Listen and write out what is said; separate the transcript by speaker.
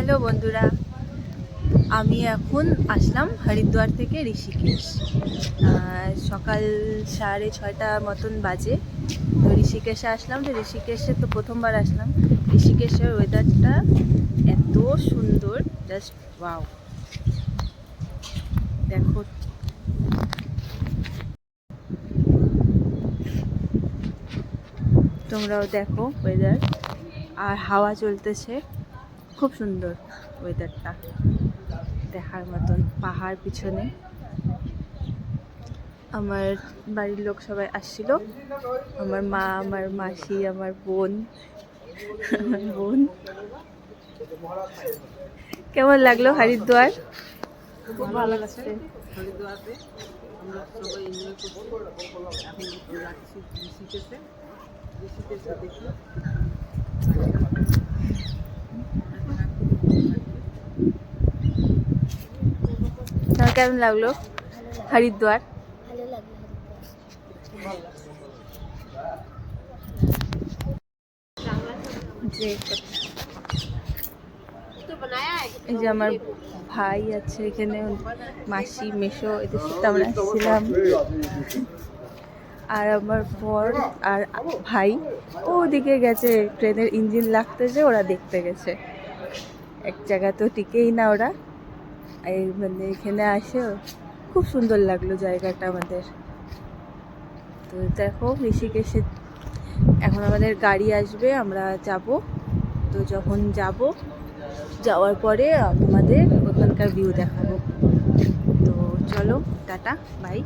Speaker 1: Hello বন্ধুরা, আমি এখন আসলাম হরিদ্বার থেকে ঋষিকেশ। সকাল 6:30 মতন বাজে। তো ঋষিকেশে আসলাম। তো ঋষিকেশে তো প্রথমবার আসলাম। ঋষিকেশের ওয়েদারটা এত সুন্দর, জাস্ট ওয়াও। দেখো, তোমরাও দেখো ওয়েদার, আর হাওয়া চলতেছে, খুব সুন্দর ওয়েদারটা দেখার মতন। পাহাড় পিছনে, আমার বাড়ির লোক সবাই আসছিল, আমার মা, আমার মাসি, আমার বোন। কেমন লাগলো হরিদ্বার?
Speaker 2: খুব ভালো লাগছে হরিদ্বারে। আমরা সবাই এনজয় করছি। এখন যাচ্ছি ঋষিকেশে। ঋষিকেশে দেখি
Speaker 1: তোমার কেমন লাগলো হরিদ্বার?
Speaker 3: ভালো লাগলো।
Speaker 2: খুব ভালো লাগছে।
Speaker 1: যে এই যে আমার ভাই আছে এখানে, মাসি, মেশো, এদের সাথে আমরা আসছিলাম। আর আমার বর আর ভাই ওদিকে গেছে, ট্রেনের ইঞ্জিন লাগতেছে, ওরা দেখতে গেছে। এক জায়গা তো টিকেই না ওরা, এই মানে এখানে আসে। খুব সুন্দর লাগলো জায়গাটা আমাদের। তো দেখো ঋষিকেশে এখন আমাদের গাড়ি আসবে, আমরা যাব। তো যখন যাওয়ার পরে তোমাদের ওখানকার ভিউ দেখাবো। তো চলো, টাটা, বাই।